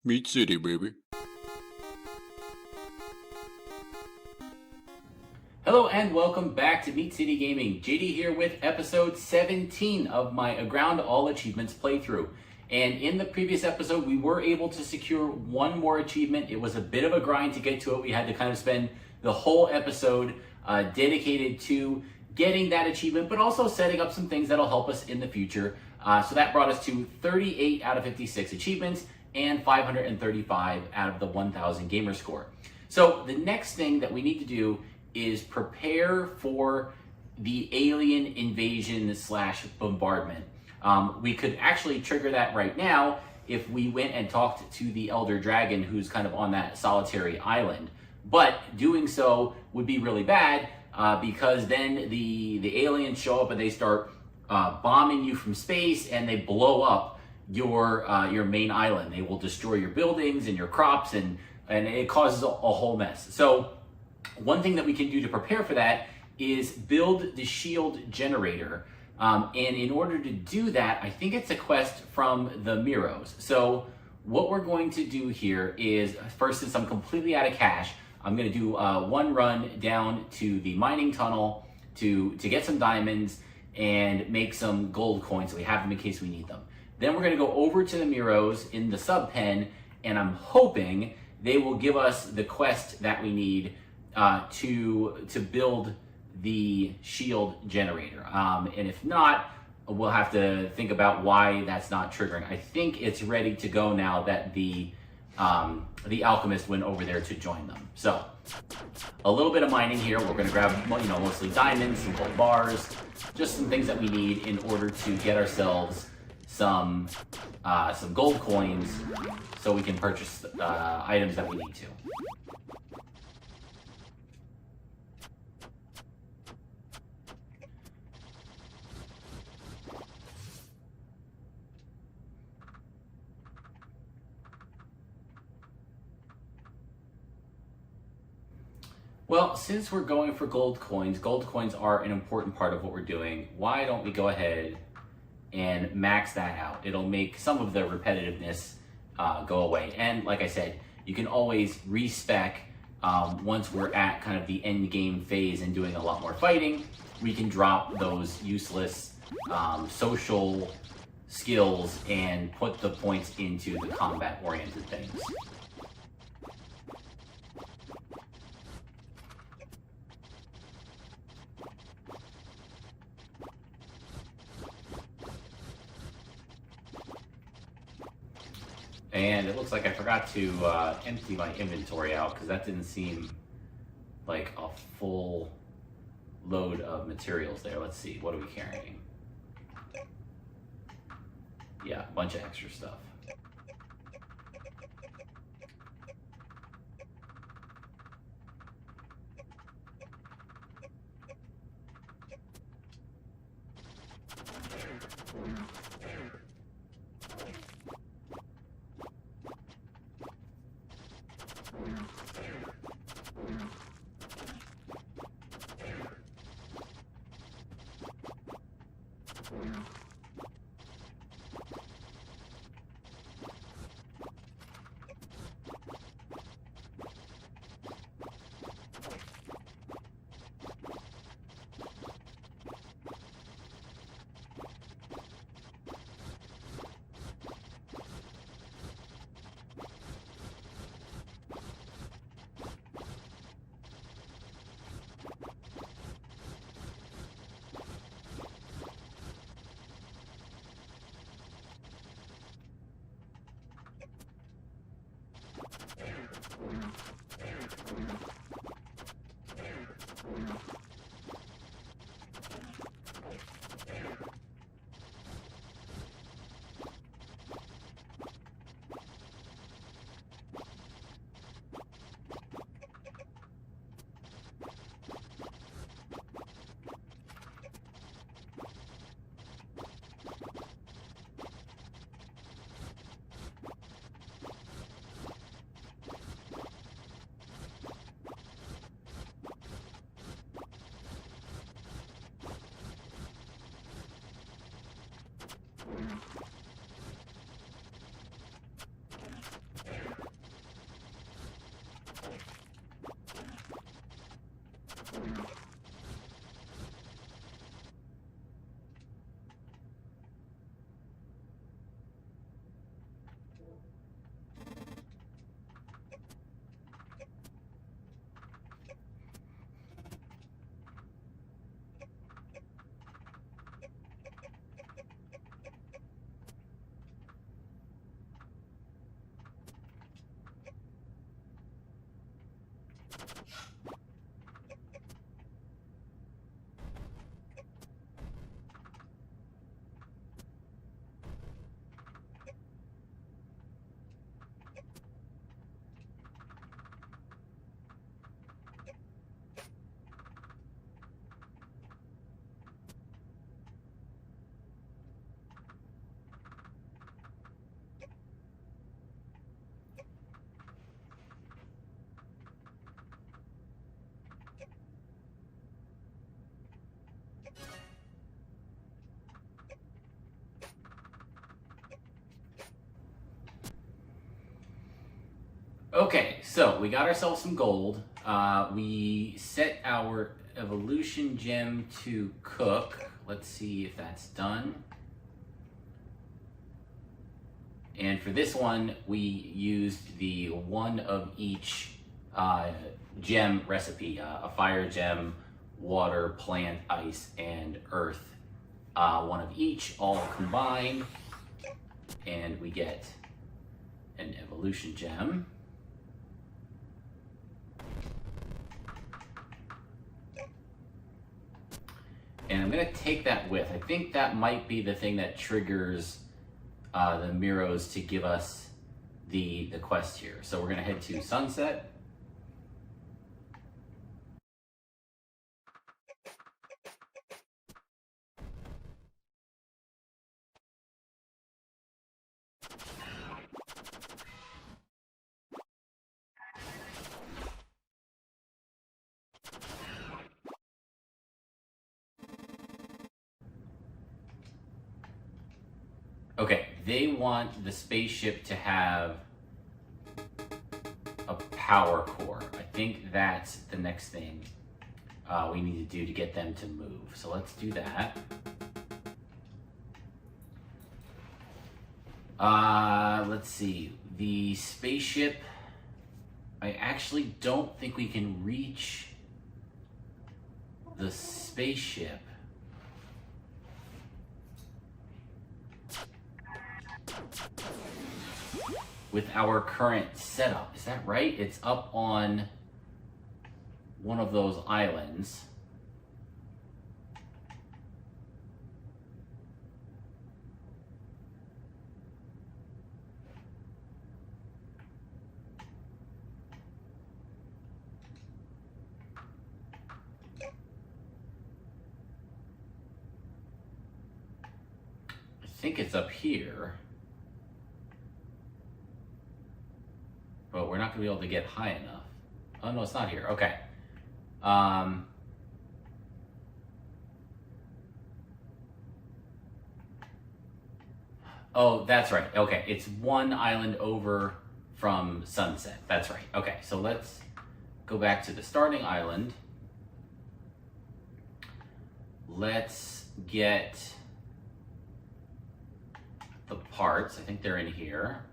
Meat City, baby. Hello and welcome back to Meat City Gaming. JD here with episode 17 of my Aground All Achievements playthrough. And in the previous episode, we were able to secure one more achievement. It was a bit of a grind to get to it. We had to kind of spend the whole episode dedicated to getting that achievement, but also setting up some things that'll help us in the future. So that brought us to 38 out of 56 achievements and 535 out of the 1000 Gamerscore. So the next thing that we need to do is prepare for the alien invasion slash bombardment. We could actually trigger that right now if we went and talked to the Elder Dragon who's kind of on that solitary island. But doing so would be really bad because then the aliens show up and they start bombing you from space and they blow up your main island. They will destroy your buildings and your crops and it causes a whole mess. So one thing that we can do to prepare for that is build the shield generator. And in order to do that, I think it's a quest from the Mirrows. So what we're going to do here is, first, since I'm completely out of cash, I'm going to do one run down to the mining tunnel to get some diamonds and make some gold coins so we have them in case we need them. Then we're going to go over to the Mirrows in the sub pen, and I'm hoping they will give us the quest that we need to build the shield generator. And if not, we'll have to think about why that's not triggering. I think it's ready to go now that the alchemist went over there to join them. So a little bit of mining here. We're going to grab mostly diamonds, some gold bars, just some things that we need in order to get ourselves some gold coins so we can purchase items that we need to. Well, since we're going for gold coins are an important part of what we're doing. Why don't we go ahead and max that out? It'll make some of the repetitiveness go away. And like I said, you can always respec once we're at kind of the end game phase and doing a lot more fighting. We can drop those useless social skills and put the points into the combat-oriented things. And it looks like I forgot to empty my inventory out because that didn't seem like a full load of materials there. Let's see, what are we carrying? Yeah, a bunch of extra stuff. Okay, so we got ourselves some gold. We set our evolution gem to cook. Let's see if that's done. And for this one, we used the one of each gem recipe, a fire gem, water, plant, ice, and earth. One of each, all combined, and we get an evolution gem. And I'm gonna take that with. I think that might be the thing that triggers the Mirrows to give us the quest here. So we're gonna head to Sunset. Okay, they want the spaceship to have a power core. I think that's the next thing we need to do to get them to move. So let's do that. Let's see. The spaceship, I actually don't think we can reach the spaceship. With our current setup. Is that right? It's up on one of those islands. I think it's up here. But we're not going to be able to get high enough. Oh, no, it's not here. Okay. Oh, that's right. Okay, it's one island over from Sunset. That's right. Okay, so let's go back to the starting island. Let's get the parts. I think they're in here.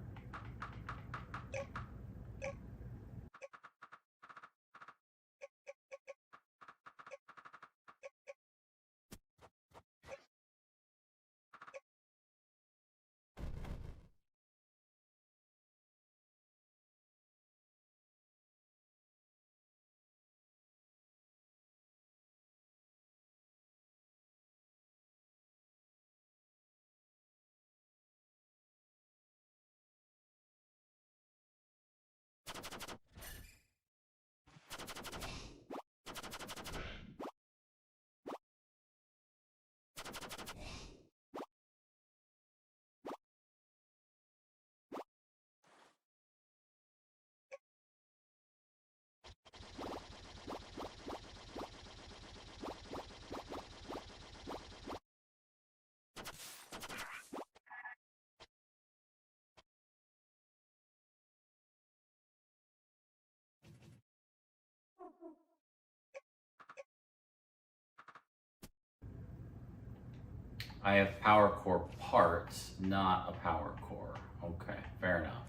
I have power core parts, not a power core. Okay, fair enough.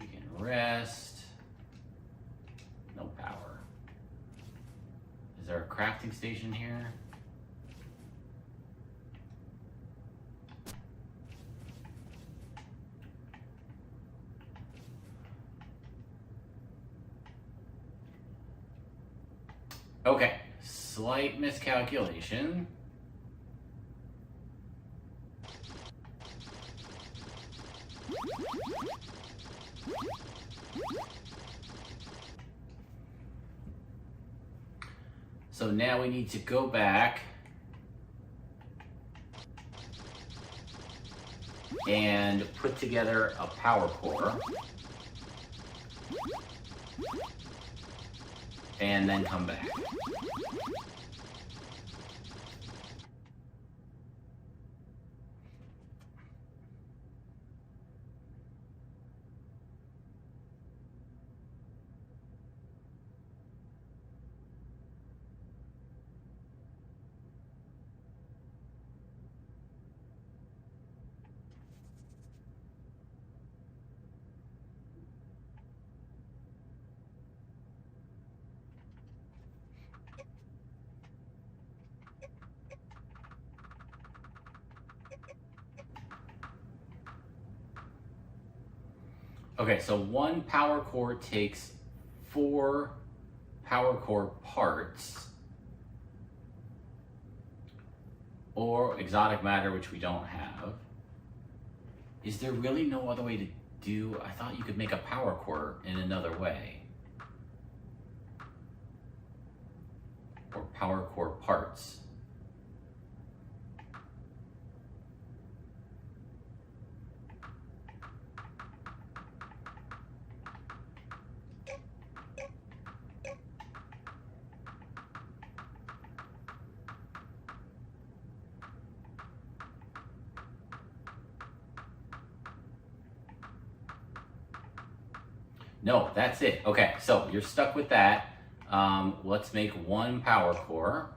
We can rest. No power. Is there a crafting station here? Okay, slight miscalculation. So now we need to go back and put together a power core. And then come back. Okay, so one power core takes 4 power core parts, or exotic matter, which we don't have. Is there really no other way to do? I thought you could make a power core in another way. Or power core parts. No, that's it. Okay, so you're stuck with that. Let's make one power core.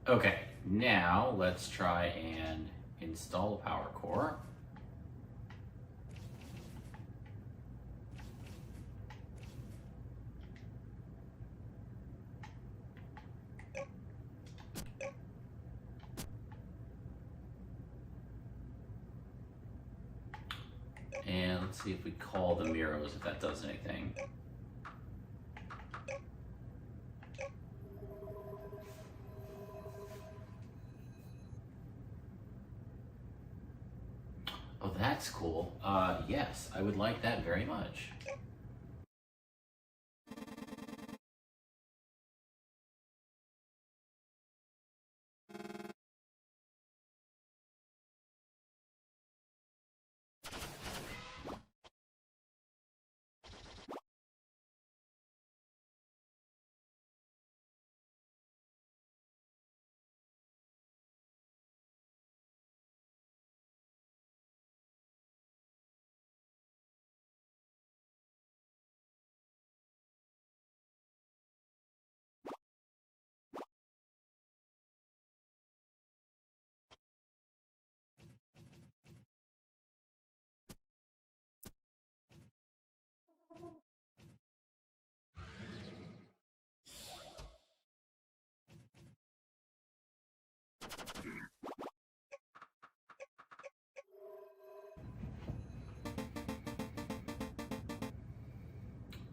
Okay, now let's try and install a power core. And let's see if we call the Mirrows, if that does anything. Oh, that's cool. Yes, I would like that very much.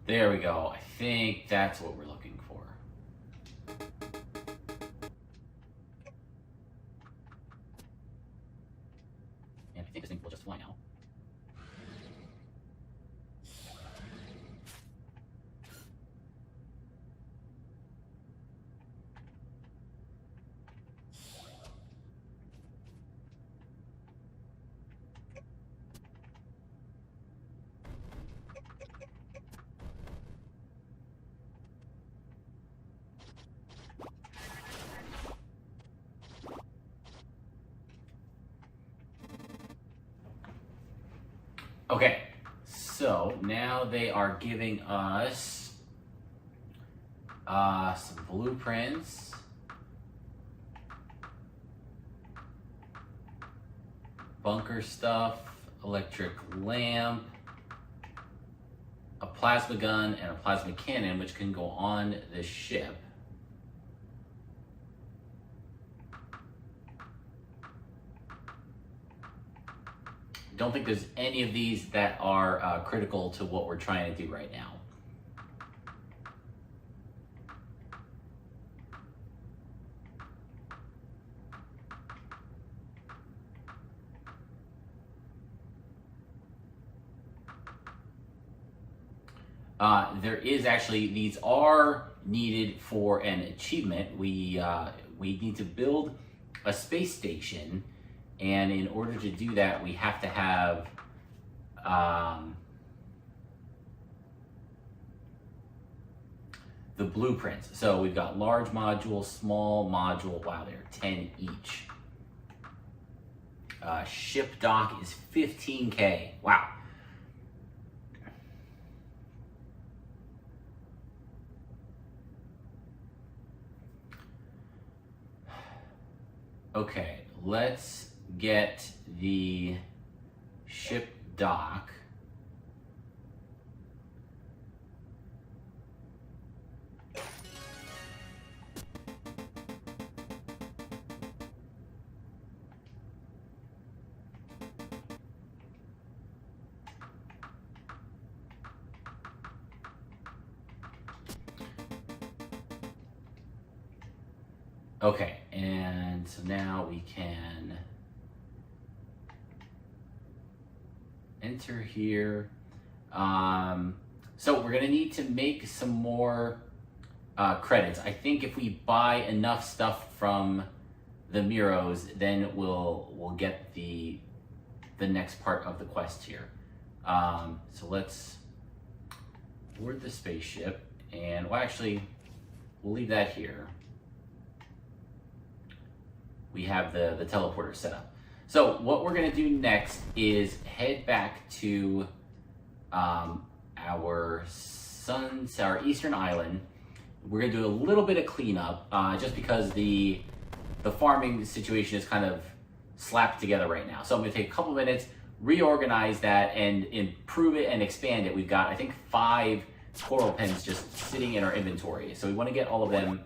There we go. I think that's what we're looking for. And I think this thing will just fly now. Okay, so now they are giving us some blueprints. Bunker stuff, electric lamp, a plasma gun, and a plasma cannon, which can go on the ship. Don't think there's any of these that are critical to what we're trying to do right now. There is actually, these are needed for an achievement. We need to build a space station, and in order to do that, we have to have the blueprints. So we've got large module, small module. Wow, they're 10 each. Ship dock is 15K. Wow. Okay, let's get the ship dock. Okay, and so now we can enter here. So we're gonna need to make some more credits. I think if we buy enough stuff from the Mirrows, then we'll get the next part of the quest here. So let's board the spaceship, and well, actually, we'll leave that here. We have the teleporter set up. So what we're gonna do next is head back to our eastern island. We're gonna do a little bit of cleanup, just because the farming situation is kind of slapped together right now. So I'm gonna take a couple minutes, reorganize that, and improve it and expand it. We've got, I think, 5 coral pens just sitting in our inventory. So we wanna get all of them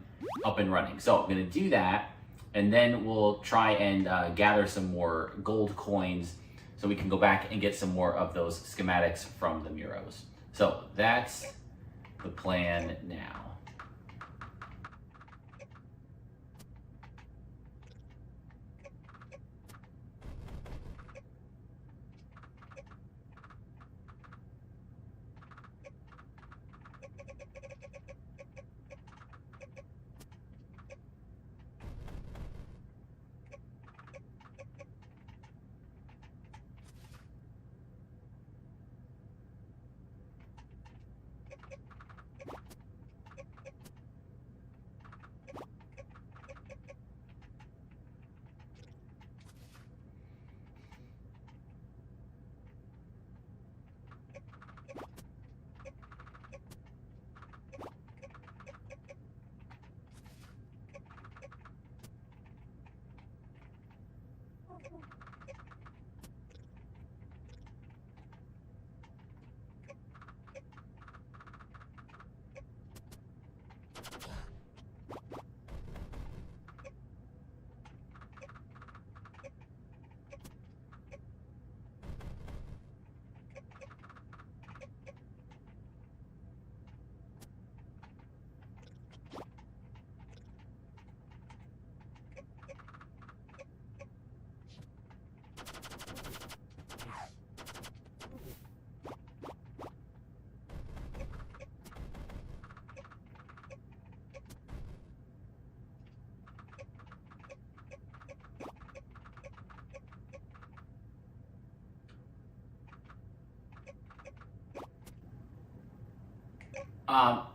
up and running. So I'm gonna do that, and then we'll try and gather some more gold coins so we can go back and get some more of those schematics from the Mirrows. So that's the plan now.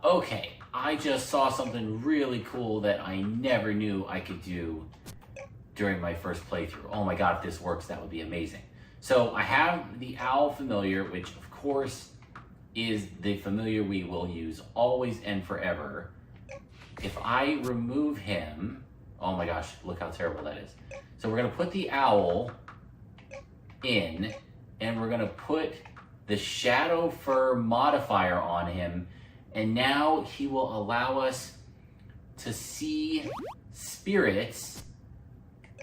Okay, I just saw something really cool that I never knew I could do during my first playthrough. Oh my god, if this works, that would be amazing. So I have the owl familiar, which of course is the familiar we will use always and forever. If I remove him, oh my gosh, look how terrible that is. So we're gonna put the owl in, and we're gonna put the shadow fur modifier on him, and now he will allow us to see spirits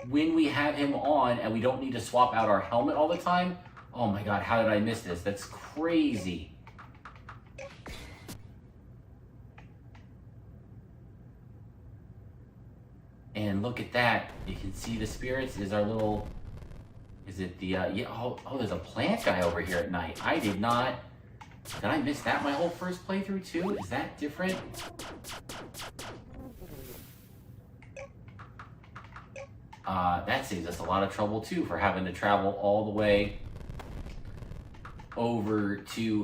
when we have him on, and we don't need to swap out our helmet all the time. Oh my god, how did I miss this? That's crazy. And look at that. You can see the spirits is our little, is it the, yeah, oh, there's a plant guy over here at night. I did not Did I miss that my whole first playthrough too? Is that different? That saves us a lot of trouble too for having to travel all the way over to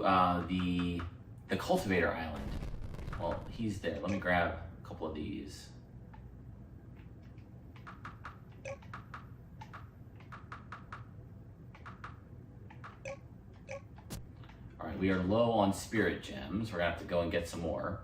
the cultivator island. Well, he's there. Let me grab a couple of these. All right, we are low on spirit gems. We're gonna have to go and get some more.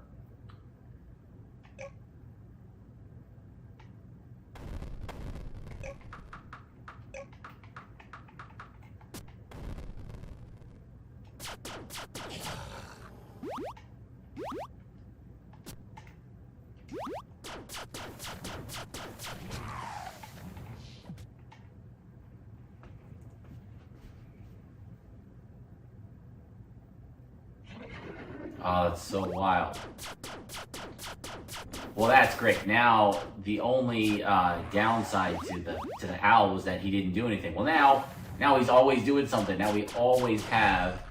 Oh, it's so wild. Well, that's great. Now, the only downside to the owl was that he didn't do anything. Well, now he's always doing something. Now we always have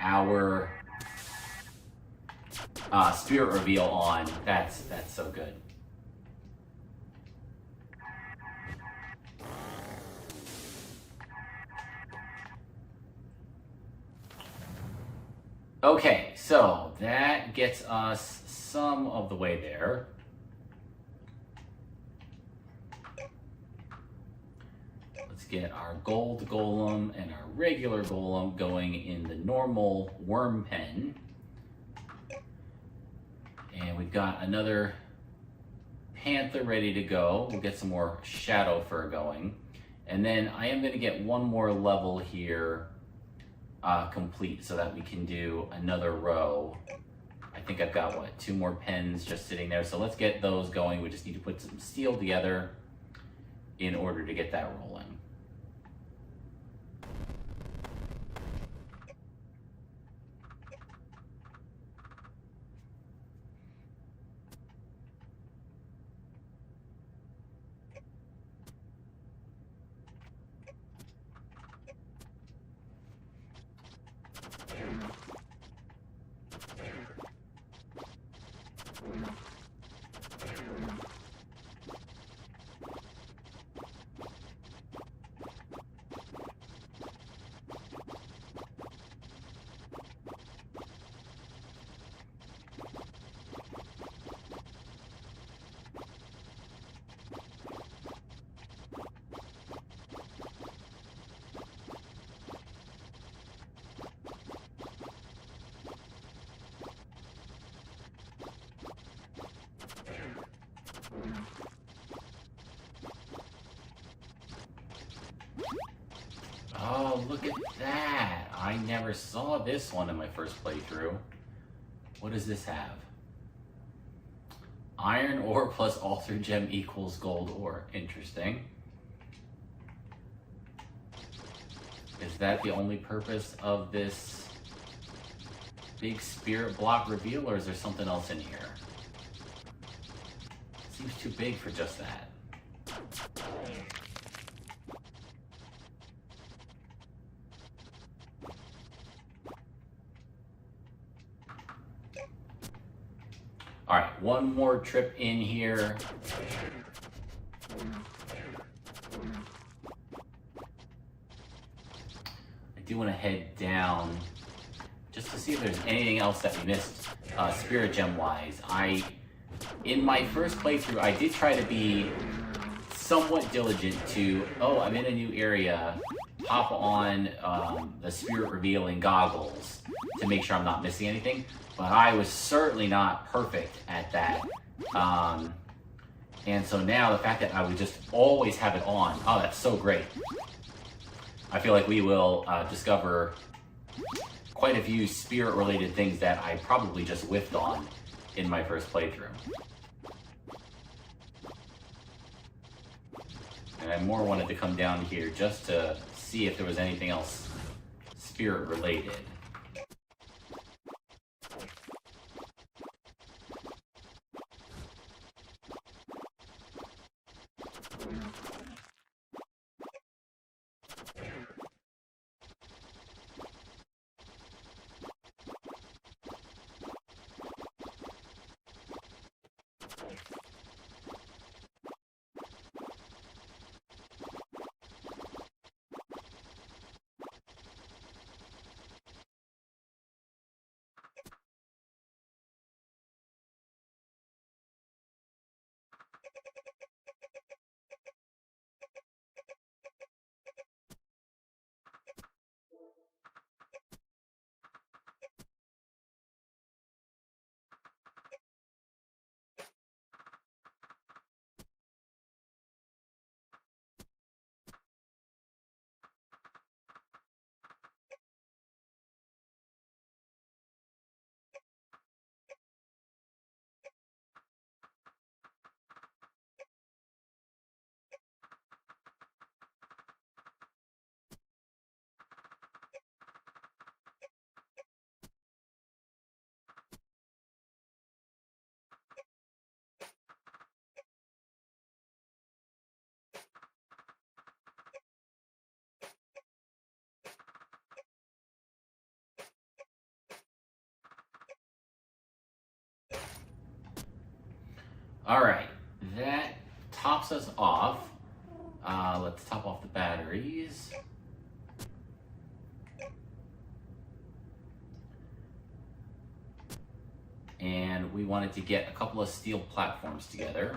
our spirit reveal on. That's so good. Okay, so that gets us some of the way there. Let's get our gold golem and our regular golem going in the normal worm pen. And we've got another panther ready to go. We'll get some more shadow fur going. And then I am going to get one more level here complete so that we can do another row. I think I've got, what, 2 more pens just sitting there. So let's get those going. We just need to put some steel together in order to get that rolling. Oh, look at that. I never saw this one in my first playthrough. What does this have? Iron ore plus altar gem equals gold ore. Interesting. Is that the only purpose of this big spirit block reveal, or is there something else in here? It seems too big for just that. All right, one more trip in here. I do want to head down just to see if there's anything else that we missed spirit gem wise. In my first playthrough, I did try to be somewhat diligent to, oh, I'm in a new area, hop on the spirit revealing goggles to make sure I'm not missing anything. But I was certainly not perfect at that. And so now the fact that I would just always have it on, oh, that's so great. I feel like we will discover quite a few spirit-related things that I probably just whiffed on in my first playthrough. And I more wanted to come down here just to see if there was anything else spirit-related. All right, that tops us off. Let's top off the batteries. And we wanted to get a couple of steel platforms together.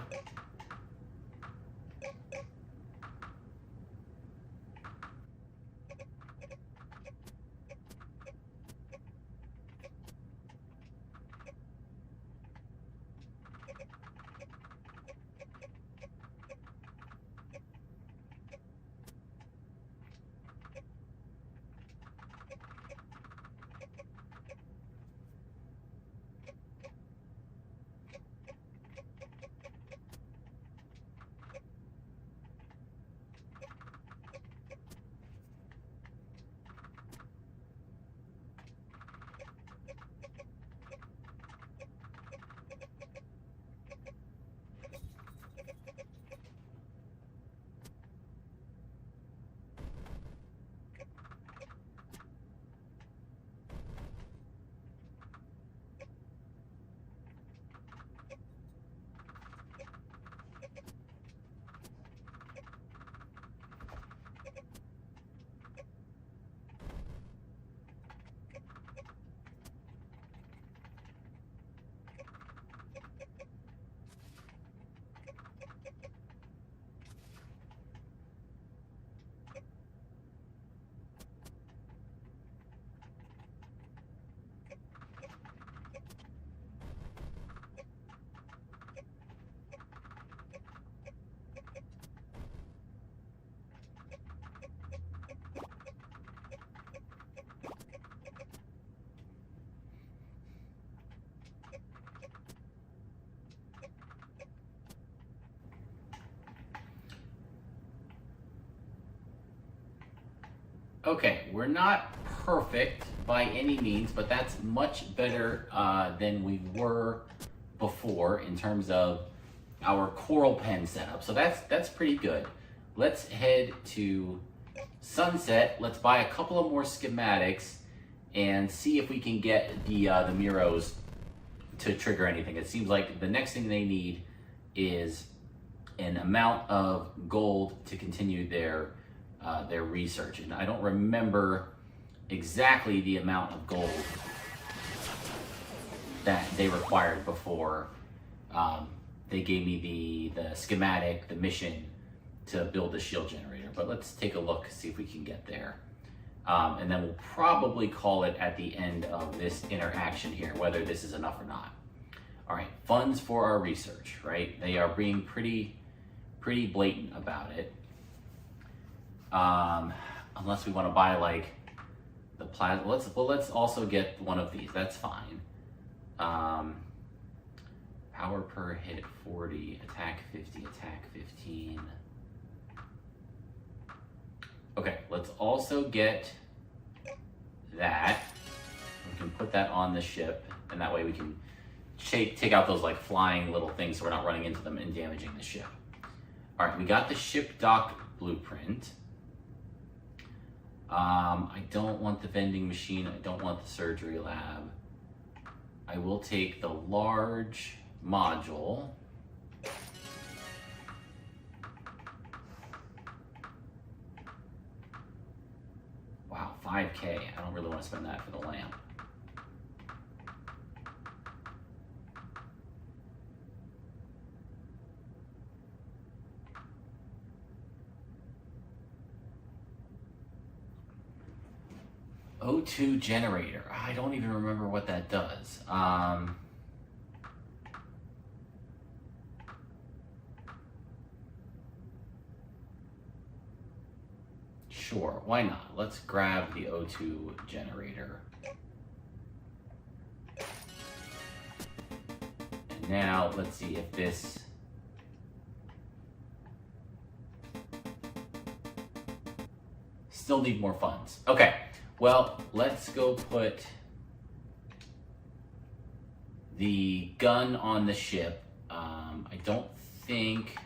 Okay, we're not perfect by any means, but that's much better than we were before in terms of our coral pen setup. So that's pretty good. Let's head to Sunset. Let's buy a couple of more schematics and see if we can get the Mirrows to trigger anything. It seems like the next thing they need is an amount of gold to continue their research. And I don't remember exactly the amount of gold that they required before they gave me the schematic, the mission to build the shield generator. But let's take a look, see if we can get there. And then we'll probably call it at the end of this interaction here, whether this is enough or not. All right, funds for our research, right? They are being pretty blatant about it. Unless we want to buy like the plasma. Let's also get one of these. That's fine. Power per hit 40, attack 50, attack 15. Okay, let's also get that. We can put that on the ship, and that way we can take out those like flying little things so we're not running into them and damaging the ship. All right, we got the ship dock blueprint. I don't want the vending machine. I don't want the surgery lab. I will take the large module. Wow, 5K. I don't really want to spend that for the lamp. O2 generator. I don't even remember what that does. Sure, why not? Let's grab the O2 generator. And now let's see if this still need more funds. Okay. Well, let's go put the gun on the ship. I don't think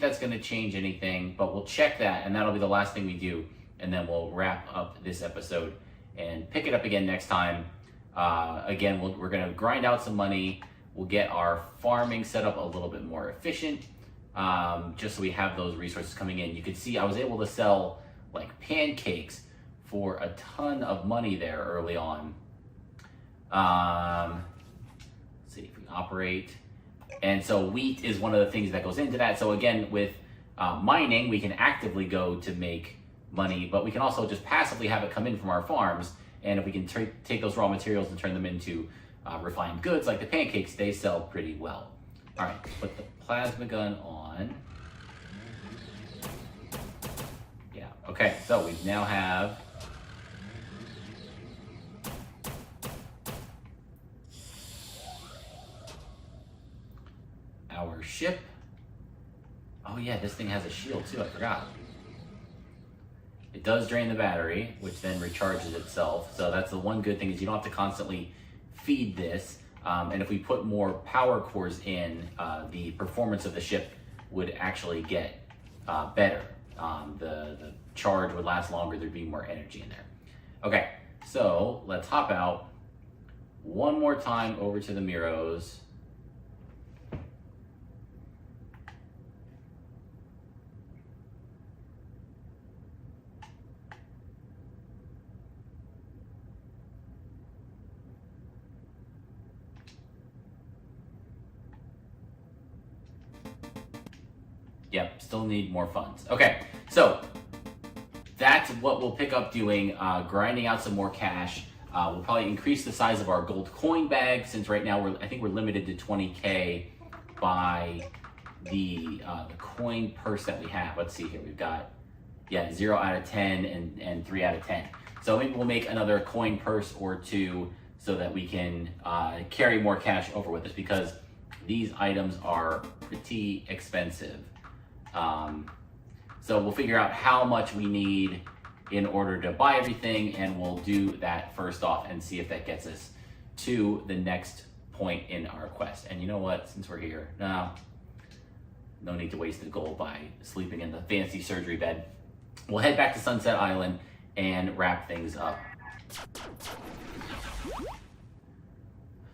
that's going to change anything, but we'll check that, and that'll be the last thing we do, and then we'll wrap up this episode and pick it up again next time Again, we're going to grind out some money. We'll get our farming set up a little bit more efficient, just so we have those resources coming in. You can see I was able to sell like pancakes for a ton of money there early on. Let's see if we operate. And so wheat is one of the things that goes into that. So again, with mining, we can actively go to make money, but we can also just passively have it come in from our farms. And if we can take those raw materials and turn them into refined goods like the pancakes, they sell pretty well. All right, put the plasma gun on. Yeah, okay, so we now have our ship. Oh yeah, this thing has a shield too, I forgot. It does drain the battery, which then recharges itself. So that's the one good thing, is you don't have to constantly feed this. And if we put more power cores in, the performance of the ship would actually get better. The charge would last longer, there'd be more energy in there. Okay, so let's hop out one more time over to the Mirrows. Yep, still need more funds. Okay, so that's what we'll pick up doing, grinding out some more cash. We'll probably increase the size of our gold coin bag, since right now I think we're limited to 20K by the coin purse that we have. Let's see here, we've got, 0 out of 10 and 3 out of 10. So maybe we'll make another coin purse or two so that we can carry more cash over with us, because these items are pretty expensive. So we'll figure out how much we need in order to buy everything, and we'll do that first off and see if that gets us to the next point in our quest. And you know what, since we're here, no need to waste the gold by sleeping in the fancy surgery bed. We'll head back to Sunset Island and wrap things up.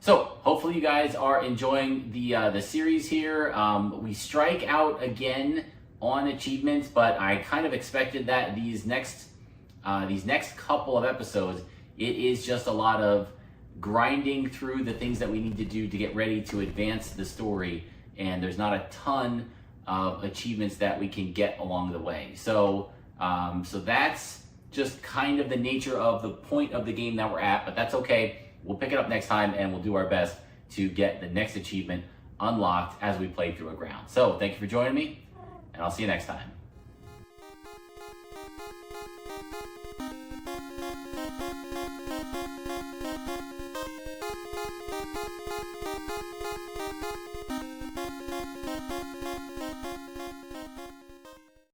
So hopefully you guys are enjoying the series here. We strike out again on achievements, but I kind of expected that these next couple of episodes, it is just a lot of grinding through the things that we need to do to get ready to advance the story, and there's not a ton of achievements that we can get along the way. So that's just kind of the nature of the point of the game that we're at, but that's okay. We'll pick it up next time, and we'll do our best to get the next achievement unlocked as we play through Aground. So thank you for joining me, and I'll see you next time.